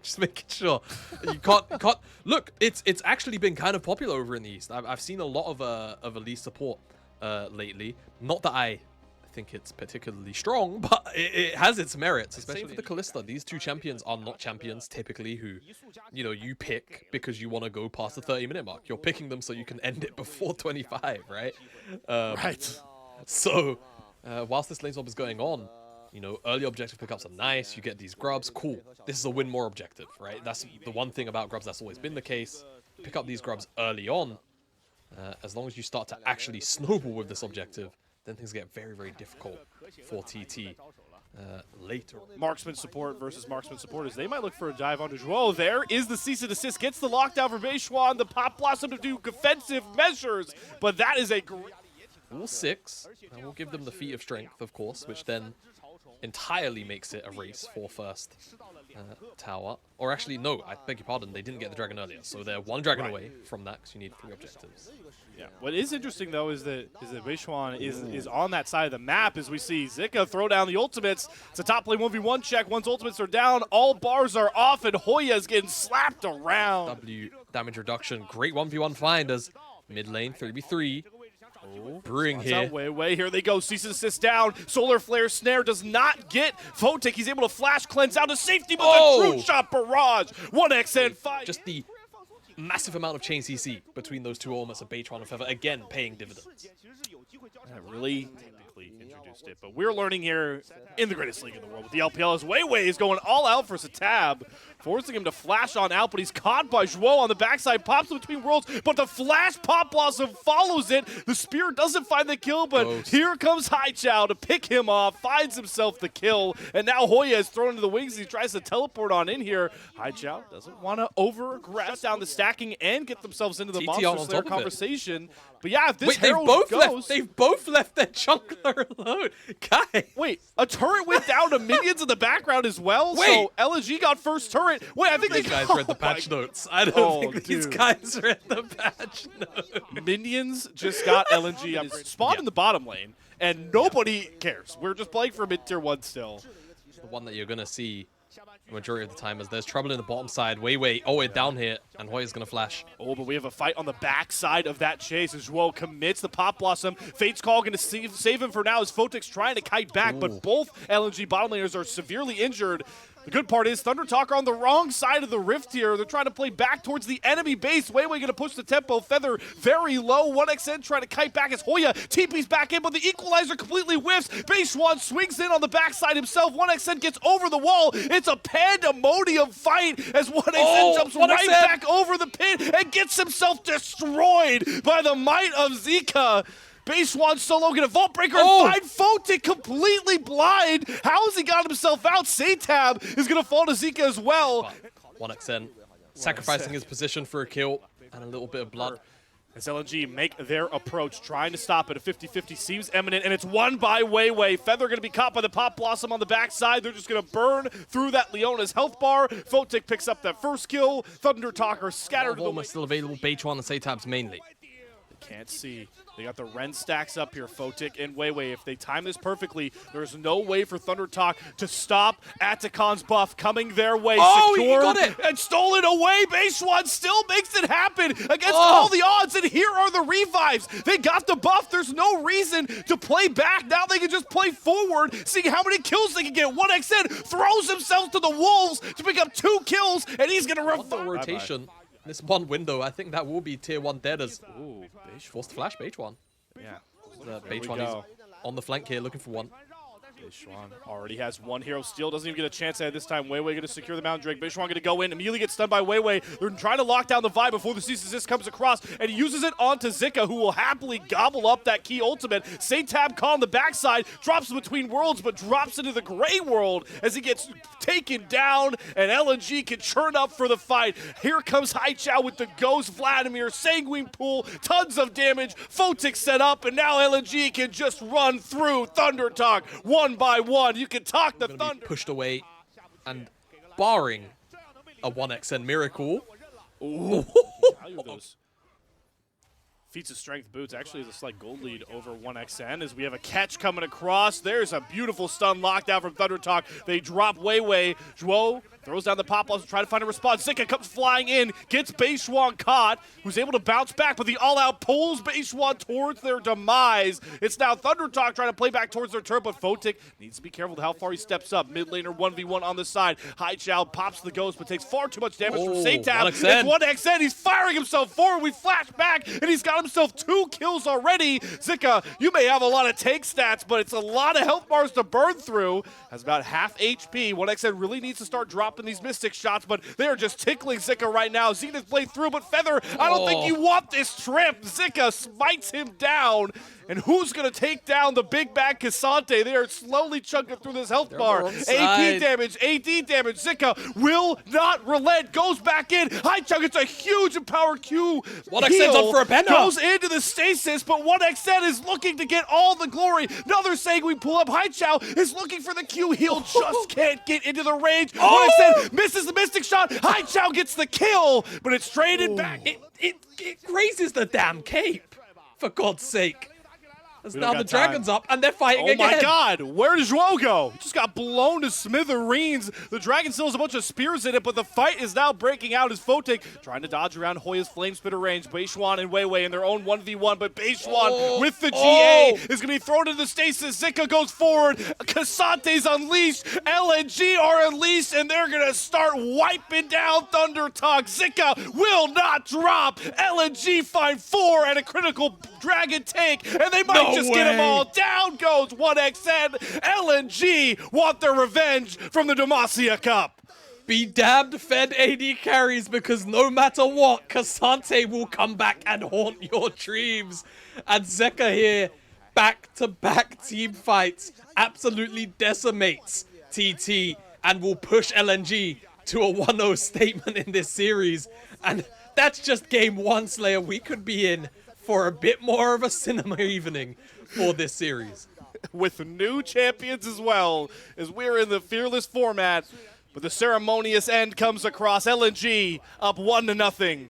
Just making sure. You can't look, it's actually been kind of popular over in the East. I've seen a lot of Elite support lately. Not that I think it's particularly strong, but it has its merits, especially for the Kalista. These two champions are not champions typically who, you know, you pick because you want to go past the 30-minute mark. You're picking them so you can end it before 25, right? Right. So, whilst this lane swap is going on, you know, early objective pickups are nice. You get these grubs, cool. This is a win more objective, right? That's the one thing about grubs that's always been the case. Pick up these grubs early on. As long as you start to actually snowball with this objective, then things get very, very difficult for TT later. Marksman support versus marksman support as they might look for a dive onto Zhuo. There is the cease and desist, gets the lockdown for Beishwan, the Pop Blossom to do defensive measures, but that is a great... All 6, and we'll give them the feat of strength, of course, which then entirely makes it a race for first tower. Or actually, no, I beg your pardon, they didn't get the dragon earlier, so they're 1 dragon away from that because you need 3 objectives. Yeah. What is interesting though is that Beishwan is on that side of the map as we see Zika throw down the ultimates. It's a top lane 1v1 check. Once ultimates are down, all bars are off, and Hoya's getting slapped around. W damage reduction, great 1v1 find as mid lane 3v3. Brewing here. Way, here they go. Cease and desist down. Solar Flare Snare does not get Photic. He's able to flash cleanse out to safety, but the true shot barrage. 1xN fight. Just the massive amount of chain CC between those two elements of Beitron and Feather, again paying dividends. That really technically introduced it, but we're learning here in the greatest league in the world with the LPL as Weiwei is going all out for Satab, forcing him to flash on out, but he's caught by Zhuo on the backside, pops him between worlds, but the flash Pop Blossom follows it. The spear doesn't find the kill, but here comes Haichao to pick him off, finds himself the kill, and now Hoya is thrown into the wings. He tries to teleport on in here. Haichao doesn't want to over-aggress down the stacking and get themselves into the Monster Slayer conversation. But yeah, if this Herald goes... They've both left their jungler alone. Guy. Wait, a turret went down to minions in the background as well? Wait. So LNG got first turret. Wait, I think these guys read the patch notes. I don't think these guys read the patch notes. Minions just got LNG up. Spawned in the bottom lane, and nobody cares. We're just playing for mid-tier 1 still. The one that you're going to see the majority of the time is there's trouble in the bottom side. Weiwei, oh, it's down here, and Hoya's going to flash. Oh, but we have a fight on the backside of that chase as Zhuo commits the Pop Blossom. Fate's Call going to save him for now as Photic's trying to kite back, but both LNG bottom laners are severely injured. The good part is Thundertalk are on the wrong side of the rift here. They're trying to play back towards the enemy base. Weiwei going to push the tempo. Feather very low. 1xN trying to kite back as Hoya TP's back in, but the equalizer completely whiffs. Beishwan swings in on the backside himself. 1xN gets over the wall. It's a pandemonium fight as 1xN jumps right back over the pit and gets himself destroyed by the might of Zika. Beishwan solo gonna Vault Breaker and find Photic completely blind. How has he got himself out? Satab is gonna fall to Zika as well. 1xN sacrificing his position for a kill and a little bit of blood. As LNG make their approach, trying to stop it. A 50-50 seems imminent, and it's won by Weiwei. Feather going to be caught by the Pop Blossom on the backside. They're just going to burn through that Leona's health bar. Photic picks up that first kill. Thundertalk are scattered. Almost still available. Beitron and Satabs mainly. Can't see. They got the Ren stacks up here, Photic and Weiwei. If they time this perfectly, there's no way for Thundertalk to stop Atakan's buff coming their way. Oh, Secure he got it! And stolen away. Beishwan still makes it happen against all the odds, and here are the revives. They got the buff. There's no reason to play back. Now they can just play forward, seeing how many kills they can get. 1xN throws himself to the wolves to pick up 2 kills, and he's going to revive. The rotation. This one window, I think that will be tier 1 dead as forced to flash Beishwan. Yeah. Beishwan is on the flank here looking for one. Beishwan already has 1 hero steal, doesn't even get a chance at it this time. Weiwei going to secure the Mountain Drake. Beishwan going to go in, immediately gets stunned by Weiwei. They're trying to lock down the vibe before the cease and desist comes across, and he uses it onto Zika, who will happily gobble up that key ultimate. Satab caught on the backside, drops him between worlds, but drops into the gray world as he gets taken down, and LNG can churn up for the fight. Here comes Haichao with the Ghost Vladimir, Sanguine Pool, tons of damage. Photic set up, and now LNG can just run through Thundertalk 1 by 1. You can talk the Thunder. Pushed away, and barring a 1xN miracle. Feats of Strength boots actually is a slight gold lead over 1XN as we have a catch coming across. There's a beautiful stun lockdown from Thundertalk. They drop Weiwei. Zhuo throws down the pop loss to try to find a response. Zika comes flying in, gets Beishuan caught, who's able to bounce back, but the all-out pulls Beishuan towards their demise. It's now Thundertalk trying to play back towards their turret, but Photic needs to be careful with how far he steps up. Mid laner 1v1 on the side. Haichao pops the ghost, but takes far too much damage from Seitab. It's 1XN. He's firing himself forward. We flash back, and he's got himself 2 kills already. Zika, you may have a lot of tank stats, but it's a lot of health bars to burn through. Has about half HP. 1XN really needs to start dropping these Mystic shots, but they are just tickling Zika right now. Zenith played through, but Feather, I don't think you want this trip. Zika smites him down, and who's going to take down the big bad Cassante? They are slowly chunking through this health bar. AD damage, Zika will not relent, goes back in. Haichao gets a huge empowered Q. 1XN's up for a bender. Goes into the stasis, but 1XN is looking to get all the glory. Another sanguine pull up. Haichao is looking for the Q heal, just can't get into the range. 1XN misses the Mystic shot. Haichao gets the kill, but it's traded back. It grazes the damn cape, for God's sake. As now the time. Dragon's up, and they're fighting again. Oh my God, where did Zhuo go? Just got blown to smithereens. The Dragon still has a bunch of spears in it, but the fight is now breaking out as Photic trying to dodge around Hoya's Flame Spitter range. Beishuan and Weiwei in their own 1v1, but Beishuan with the GA is going to be thrown into the stasis. Zika goes forward. Cassante's unleashed. LNG are unleashed, and they're going to start wiping down Thundertalk. Zika will not drop. LNG find 4 and a critical Dragon tank, and they might just get them all. Down goes 1XN. LNG want their revenge from the Demacia Cup. Be damned, Fed AD carries, because no matter what, Cassante will come back and haunt your dreams. And Zeka here, back-to-back team fights, absolutely decimates TT and will push LNG to a 1-0 statement in this series. And that's just game 1, Slayer. We could be in for a bit more of a cinema evening for this series. With new champions as well, as we're in the Fearless format. But the ceremonious end comes across. LNG up 1-0.